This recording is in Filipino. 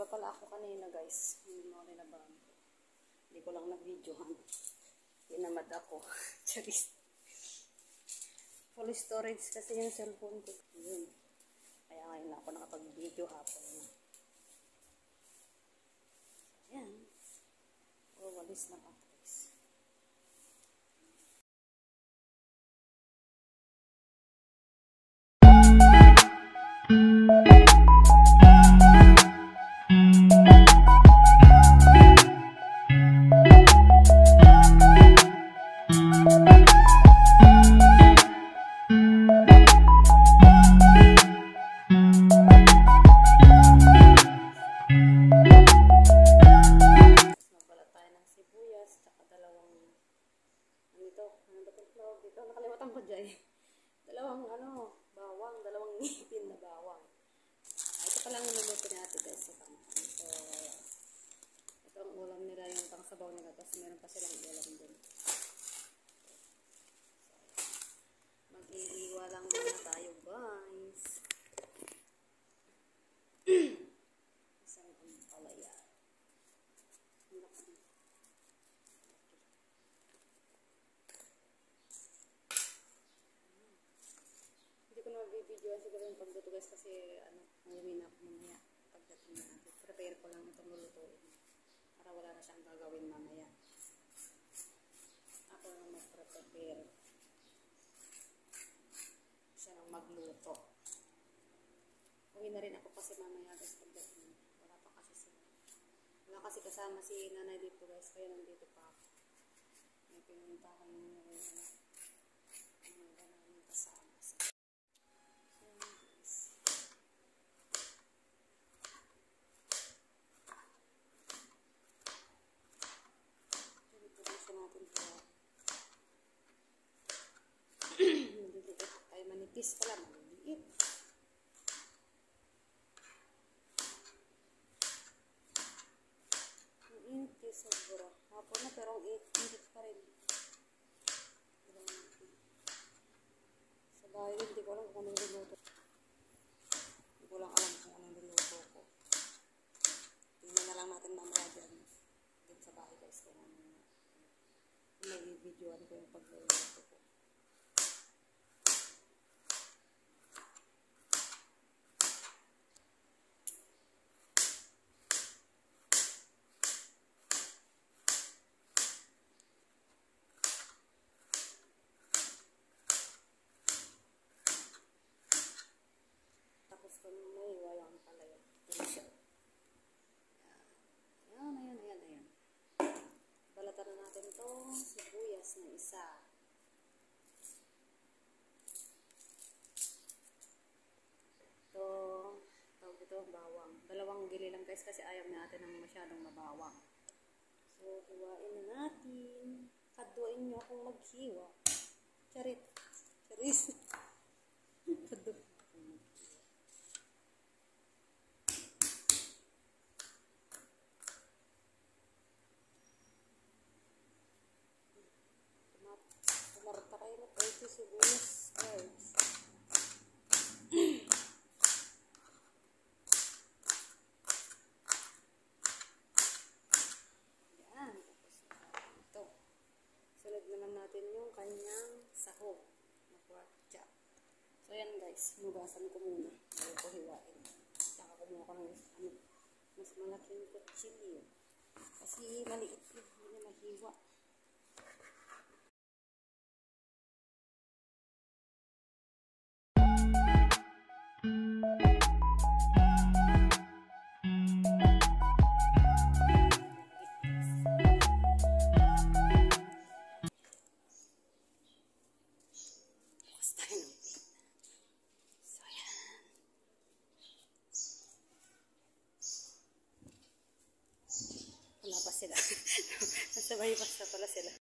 Naglaba pala ako kanina guys. Hindi mo rinabaan ko. Hindi ko lang nag-videohan. Tinamad ako. Charis. Full storage kasi yung cellphone ko. Yun. Kaya ngayon ako nakapag-video hapon na. Ayan. Walis lang ako guys. Dalawang bawang, dalawang ngipin na bawang. Ito pa lang niluluto ni ate guys sa kanto. So, ito ang ulam nila, yung pangsabaw nila. Tapos meron pa silang ulam din. So, mag-iiwa lang muna tayo guys. Isang ampalaya. Video siguro yung pagluto guys kasi uuwi na ako mamaya pagdating na natin. Prepare ko lang itong lulutuin para wala na siyang gagawin mamaya. Ako lang mag-prepare. Siya lang magluto. Uwi na rin ako kasi mamaya guys pagdating. Wala pa kasi sila. Wala kasi kasama si nanay dito guys kaya nandito pa ako. May pinuntahan nyo yung mga namin kasama. Ay manipis pala, maliliit. Ang init sobra. Hapon na pero ang init pa rin. Sa bahay rin, hindi ko alam kung anong niluto. Hindi ko lang alam kung anong niluto ko. Tingnan na lang natin mamaya dyan. Din sa bahay guys. Kung may videoan ko yung pagluluto ko. Tapos kung may walang pala yun. Ito siya. Ayan. Balatan na natin itong sibuyas na isa. Ito, bawang. Dalawang gili lang guys kasi ayaw natin ng masyadong mabawang. So, hiwain na natin. Kaduin nyo akong maghiwa. Charis. Kadu. Tumarta kayo na ito sibuyas guys. Yan. Ito. Sunod naman natin yung kanyang sahog na pork chop. So yan guys, nugasan ko muna. Bago ko hiwain. Saka kumuha ko ng mas malaking kutsilyo. Kasi maliit yun. Hindi na mahiwa. Wala pa sila. Nasa bahay pa pala sila.